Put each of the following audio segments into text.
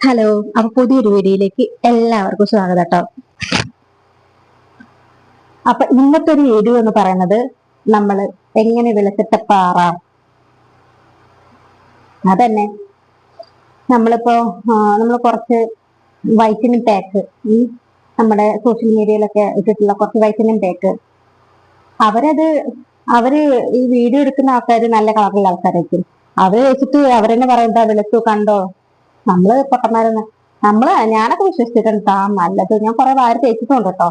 Hello, അപ്പൊ പുതിയൊരു വീഡിയോയിലേക്ക് എല്ലാവർക്കും സ്വാഗതം കേട്ടോ. അപ്പൊ ഇന്നത്തെ ഒരു വീഡിയോ എന്ന് പറയുന്നത് നമ്മൾ എങ്ങനെ വെളുത്തിട്ട് പാറാം. അതന്നെ നമ്മളിപ്പോ നമ്മൾ കുറച്ച് വൈറ്റമിൻ പാക്ക് നമ്മുടെ സോഷ്യൽ മീഡിയയിലൊക്കെ ഇട്ടിട്ടുള്ള കുറച്ച് വൈറ്റമിൻ പാക്ക് അവരത് അവര് ഈ വീഡിയോ എടുക്കുന്ന ആൾക്കാർ നല്ല കളറുള്ള ആൾക്കാരായിരിക്കും. അവര് വെച്ചിട്ട് അവരെന്നെ പറയണ്ട വെളുത്തു കണ്ടോ. നമ്മള് പൊട്ടന്മാരെന്ന് ഞാനൊക്കെ വിശ്വസിച്ചിട്ടുണ്ട് നല്ലത്. ഞാൻ കുറെ വാരി തേച്ചിട്ടുണ്ട് കേട്ടോ,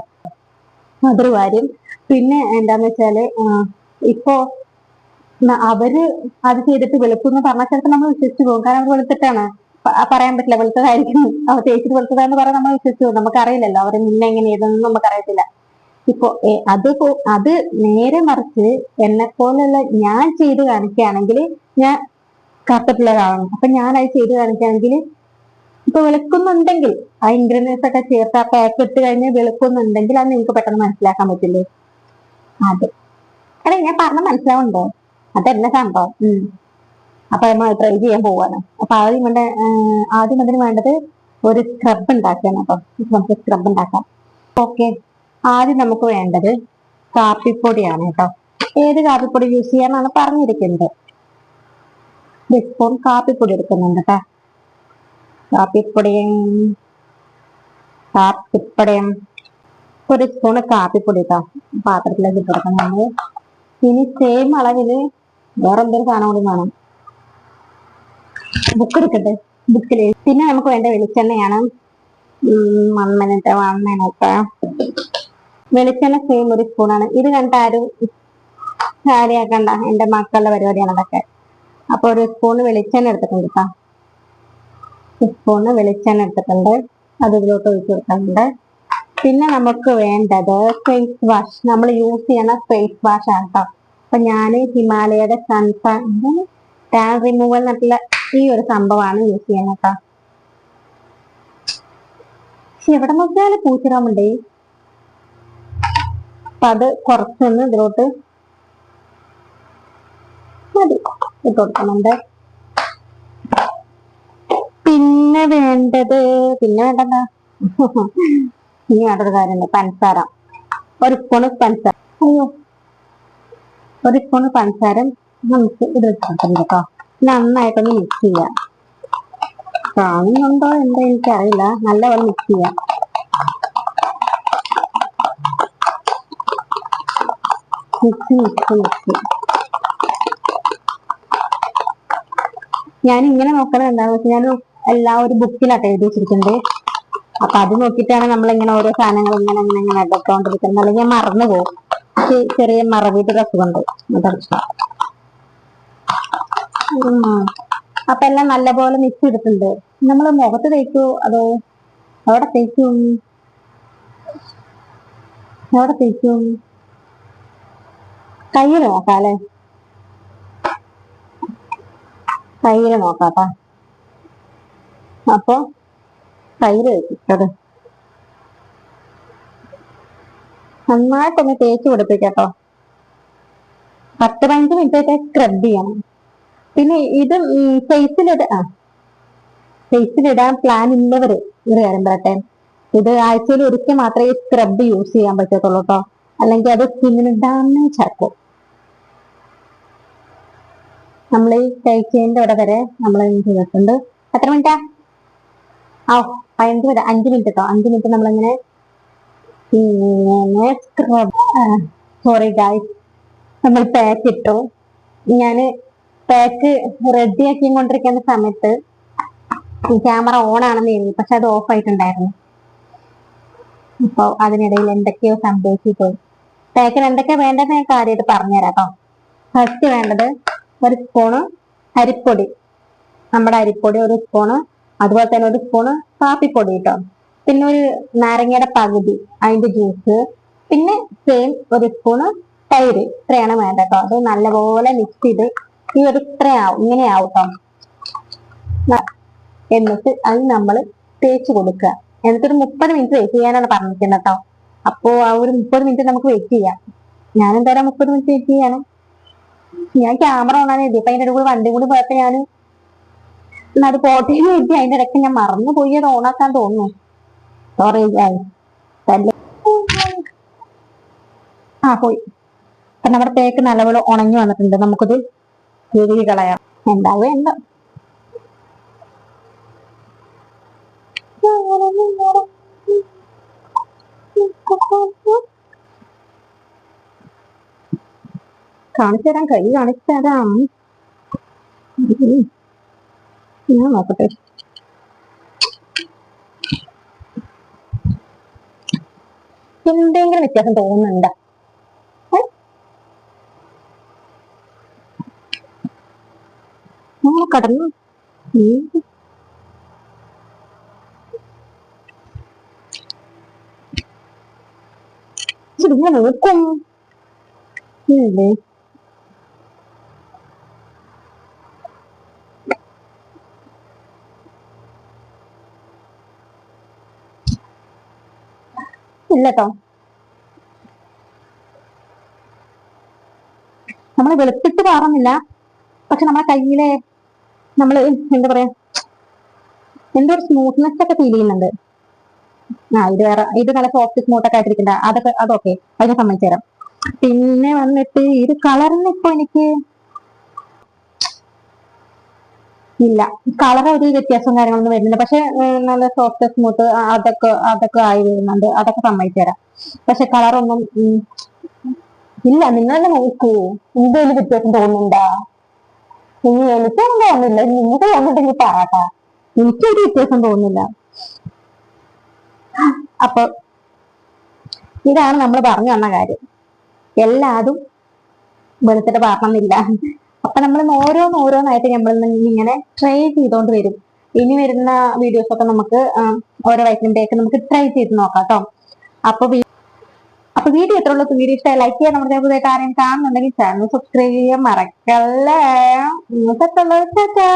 അതൊരു കാര്യം. പിന്നെ എന്താന്ന് വെച്ചാല് ഇപ്പോ അവര് അത് ചെയ്തിട്ട് വെളുപ്പെന്ന് പറഞ്ഞാൽ ചിലപ്പോൾ നമ്മൾ വിശ്വസിച്ചു പോകും. കാരണം അവർ വെളുത്തിട്ടാണ് പറയാൻ പറ്റില്ല, വെളുത്തതായിരിക്കും അവർ തേച്ചിട്ട് വെളുത്തതാന്ന് പറയാൻ നമ്മൾ വിശ്വസിച്ചു പോകും. നമുക്കറിയില്ലല്ലോ അവരെ മുന്നേ എങ്ങനെ ഏതെന്നും നമുക്കറിയത്തില്ല. ഇപ്പൊ അത് നേരെ മറിച്ച് എന്നെ പോലുള്ള ഞാൻ ചെയ്ത് കാണിക്കുകയാണെങ്കിൽ ഞാൻ കറുത്തിട്ടുള്ളതാണ്. അപ്പൊ ഞാൻ അത് ചെയ്ത് കാണിക്കുകയാണെങ്കിൽ ഇപ്പൊ വെളുക്കുന്നുണ്ടെങ്കിൽ ആ ഇൻഗ്രീഡിയൻസ് ഒക്കെ ചേർത്ത് ആ പാക്ക് ഇട്ട് കഴിഞ്ഞ് വെളുക്കുന്നുണ്ടെങ്കിൽ അത് നിങ്ങൾക്ക് പെട്ടെന്ന് മനസ്സിലാക്കാൻ പറ്റില്ലേ? അതെ, എടാ ഞാൻ പറഞ്ഞ മനസ്സിലാവുണ്ടോ? അതെന്നെ സംഭവം. അപ്പൊ നമ്മൾ ട്രൈ ചെയ്യാൻ പോവാണ്. അപ്പൊ ആദ്യം അതിന് വേണ്ടത് ഒരു സ്ക്രബ് ഉണ്ടാക്കണം. അപ്പൊ നമുക്ക് സ്ക്രബ് ഉണ്ടാക്കാം. ഓക്കെ, ആദ്യം നമുക്ക് വേണ്ടത് കാപ്പിപ്പൊടിയാണ് കേട്ടോ. ഏത് കാപ്പിപ്പൊടി യൂസ് ചെയ്യാനാണ് പറഞ്ഞിരിക്കുന്നത്. ഒരു സ്പൂൺ കാപ്പിപ്പൊടി എടുക്കുന്നുണ്ട് കേട്ടോ. കാപ്പിപ്പൊടിയും ഒരു സ്പൂണ് കാപ്പിപ്പൊടി കേട്ടോ പാത്രത്തിലേക്ക് ഇട്ട് കൊടുക്കുന്നുണ്ട്. ഇനി സെയിം അളവില് വേറെ എന്തൊരു സാധനം കൂടി വേണം. ബുക്ക് എടുക്കട്ടെ, ബുക്കില്. പിന്നെ നമുക്ക് വേണ്ട വെളിച്ചെണ്ണയാണ്. മണ്ണെണ്ണ വെളിച്ചെണ്ണ സെയിം ഒരു സ്പൂണാണ്. ഇത് കണ്ടിട്ട് ആരും കാര്യാക്കണ്ട, എന്റെ മക്കളുടെ പരിപാടിയാണ് അതൊക്കെ. അപ്പൊ ഒരു സ്പൂണ് വെളിച്ചെണ്ണ എടുത്തിട്ടുണ്ട് കേട്ടോ. സ്പൂണ് വെളിച്ചെണ്ണ എടുത്തിട്ടുണ്ട്, അത് ഇതിലോട്ട് ഒഴിച്ചു കൊടുക്കുന്നുണ്ട്. പിന്നെ നമുക്ക് വേണ്ടത് ഫേസ് വാഷ്. നമ്മൾ യൂസ് ചെയ്യണ ഫേസ് വാഷ് ആണ് കേട്ടോ. അപ്പൊ ഞാന് ഹിമാലയയുടെ ടാൻ റിമൂവൽ എന്നിട്ടുള്ള ഈ ഒരു സംഭവമാണ് യൂസ് ചെയ്യുന്നത് കേട്ടോ. പക്ഷെ എവിടെ നോക്കിയാലും പൂച്ചിറാമുണ്ടേ. അപ്പൊ അത് കുറച്ചൊന്ന് ഇതിലോട്ട് മതി ഇട്ട് കൊടുക്കുന്നുണ്ട്. പിന്നെ വേണ്ടതാ ഇനി വേണ്ടൊരു കാര്യമുണ്ട്, പഞ്ചസാര. ഒരു സ്പൂണ് പഞ്ചസാര. ഒരു സ്പൂണ് പഞ്ചസാര നമുക്ക് ഇത് വെച്ചിട്ടുണ്ട് കേട്ടോ. നന്നായിട്ടൊന്ന് മിക്സ് ചെയ്യാം. കാണുന്നുണ്ടോ എന്താ എനിക്കറിയില്ല, നല്ലപോലെ മിക്സ് ചെയ്യാം. മിക്സ് ഞാൻ ഇങ്ങനെ നോക്കണത് എന്താണെന്ന് വെച്ചാൽ ഞാൻ ഒരു ബുക്കിലാട്ടെ എഴുതി വെച്ചിരിക്കുന്നത്. അപ്പൊ അത് നോക്കിയിട്ടാണ് നമ്മളിങ്ങനെ ഓരോ സാധനങ്ങൾ ഇങ്ങനെ എടുത്തോണ്ടിരിക്കുന്നത്. അല്ലെങ്കിൽ ഞാൻ മറന്നു പോകും. ചെറിയ മറവിയുടെ അസുഖമുണ്ട്. അപ്പൊ എല്ലാം നല്ലപോലെ മിക്സ് ചെയ്തിട്ടുണ്ട്. നമ്മൾ മുഖത്ത് തേക്കോ അതോ എവിടെ തേക്കും? കയ്യിൽ നോക്കാല്ലേ, കയ്യിൽ നോക്കാട്ടാ. അപ്പൊ കയ്യിൽ വെച്ചിട്ടത് നന്നായിട്ടൊന്ന് തേച്ച് പിടിപ്പിക്കട്ടോ. 10-15 മിനിറ്റ് സ്ക്രബ് ചെയ്യണം. പിന്നെ ഇത് ഫേസിലിടാൻ പ്ലാൻ ഉള്ളവര് ഒരു കാര്യം പറയട്ടെ, ഇത് ആഴ്ചയിൽ ഒരിക്കൽ മാത്രമേ സ്ക്രബ് യൂസ് ചെയ്യാൻ പറ്റത്തുള്ളൂ കേട്ടോ. അല്ലെങ്കിൽ അത് സ്കിന്നിന് ഡാമേജ് ആക്കും. നമ്മൾ ഈ കഴിച്ചതിന്റെ ഇവിടെ വരെ നമ്മൾ ചെയ്തിട്ടുണ്ട്. എത്ര മിനിറ്റാ? 5 മിനിറ്റ് കേട്ടോ. 5 മിനിറ്റ് നമ്മളിങ്ങനെ സോറി ഗായ്സ്, നമ്മൾ പാക്ക് ഇട്ടു. ഞാന് പാക്ക് റെഡി ആക്കി കൊണ്ടിരിക്കുന്ന സമയത്ത് ക്യാമറ ഓൺ ആണെന്ന് എഴുതി, പക്ഷെ അത് ഓഫ് ആയിട്ടുണ്ടായിരുന്നു. അപ്പൊ അതിനിടയിൽ എന്തൊക്കെയോ സംഭവിച്ചിട്ടു. പാക്കിന് എന്തൊക്കെയാ വേണ്ടതെന്ന് ഞാൻ കാര്യമായിട്ട് പറഞ്ഞുതരാം കേട്ടോ. ഫസ്റ്റ് വേണ്ടത് ഒരു സ്പൂണ് അരിപ്പൊടി, നമ്മുടെ അരിപ്പൊടി ഒരു സ്പൂണ്. അതുപോലെ തന്നെ ഒരു സ്പൂണ് കാപ്പിപ്പൊടി കേട്ടോ. പിന്നെ ഒരു നാരങ്ങയുടെ പകുതി അതിന്റെ ജ്യൂസ്. പിന്നെ സെയിം ഒരു സ്പൂണ് തൈര്. ഇത്രയാണ് വേണ്ട കേട്ടോ. അത് നല്ലപോലെ മിക്സ് ചെയ്ത് ഈ ഒരു ഇത്രയാവും, ഇങ്ങനെയാവും കേട്ടോ. എന്നിട്ട് അത് നമ്മൾ തേച്ച് കൊടുക്കുക. എന്നിട്ടൊരു 30 മിനിറ്റ് വെയിറ്റ് ചെയ്യാനാണ് പറഞ്ഞിരിക്കുന്നത് കേട്ടോ. അപ്പോ ആ ഒരു 30 മിനിറ്റ് നമുക്ക് വെയിറ്റ് ചെയ്യാം. ഞാൻ എന്തായാലും 30 മിനിറ്റ് വെയിറ്റ് ചെയ്യാണ്. ഞാൻ ക്യാമറ ഓണാൻ എഴുതി. അപ്പൊ അതിന്റെ കൂടെ വണ്ടി കൂടി പോയപ്പോ ഞാൻ അത് പോട്ടേന്ന് വെച്ച് അതിന്റെ ഇടയ്ക്ക് ഞാൻ മറന്നു പോയി അത് ഓണാക്കാൻ തോന്നുന്നു. സോറി ആ പോയി. അപ്പൊ നമ്മുടെ തേക്ക് നല്ലപോലെ ഉണങ്ങി വന്നിട്ടുണ്ട്. നമുക്കത് കഴുകി കളയാം. എന്താവോ എന്താ കാണിച്ചു തരാം, കൈ കാണിച്ചു തരാം. ഞാൻ നോക്കട്ടെ. എന്തെങ്കിലും വ്യത്യാസം തോന്നുന്നുണ്ടോ? കടന്നു നോക്കും ഇല്ലേ? ഇല്ലട്ടോ, നമ്മൾ വെളുത്തിട്ട് മാറുന്നില്ല. പക്ഷെ നമ്മളെ കയ്യിലെ നമ്മള് എന്താ പറയാ, എന്തോ ഒരു സ്മൂത്ത്നെസ് ഒക്കെ ഫീൽ ചെയ്യുന്നുണ്ട്. ഇത് വേറെ, ഇത് നല്ല സോഫ്റ്റ് സ്മൂത്ത് ഒക്കെ ആയിട്ടിരിക്കണ്ട, അതൊക്കെ അതിനെ സമ്മതിച്ചു തരാം. പിന്നെ വന്നിട്ട് ഇത് കളറിന് ഇപ്പൊ എനിക്ക് ഇല്ല, കളർ ഒരു വ്യത്യാസവും കാര്യങ്ങളൊന്നും വരുന്നില്ല. പക്ഷെ നല്ല സോഫ്റ്റ് സ്മൂത്ത് അതൊക്കെ ആയി വരുന്നുണ്ട്, അതൊക്കെ സമ്മതിച്ചു തരാം. പക്ഷെ കളറൊന്നും ഇല്ല. നിങ്ങൾ തന്നെ നോക്കൂ, എന്തെങ്കിലും വ്യത്യാസം തോന്നുന്നുണ്ടാ? എനിക്കൊന്നും തോന്നുന്നില്ല, നിങ്ങൾക്ക് തോന്നുന്നുണ്ടെങ്കിൽ പറയാട്ടാ. എനിക്കൊരു വ്യത്യാസം തോന്നുന്നില്ല. അപ്പൊ ഇതാണ് നമ്മൾ പറഞ്ഞു വന്ന കാര്യം. എല്ലാതും വെളുത്തിട്ട് പാറണമെന്നില്ല. അപ്പൊ നമ്മൾ ഓരോന്നായിട്ട് നമ്മൾ ഇങ്ങനെ ട്രൈ ചെയ്തോണ്ട് വരും. ഇനി വരുന്ന വീഡിയോസ് ഒക്കെ നമുക്ക് ഓരോ വൈറ്റിന്റെ ഒക്കെ നമുക്ക് ട്രൈ ചെയ്ത് നോക്കാം കേട്ടോ. അപ്പൊ വീഡിയോ എത്ര ഉള്ളൂ? വീഡിയോ ഇഷ്ടമായി ലൈക്ക് ചെയ്യാൻ, നമ്മുടെ പുതിയ ആരെയും കാണുന്നുണ്ടെങ്കിൽ ചാനൽ സബ്സ്ക്രൈബ് ചെയ്യാൻ മറക്കല്ലേ. ഇന്നത്തെ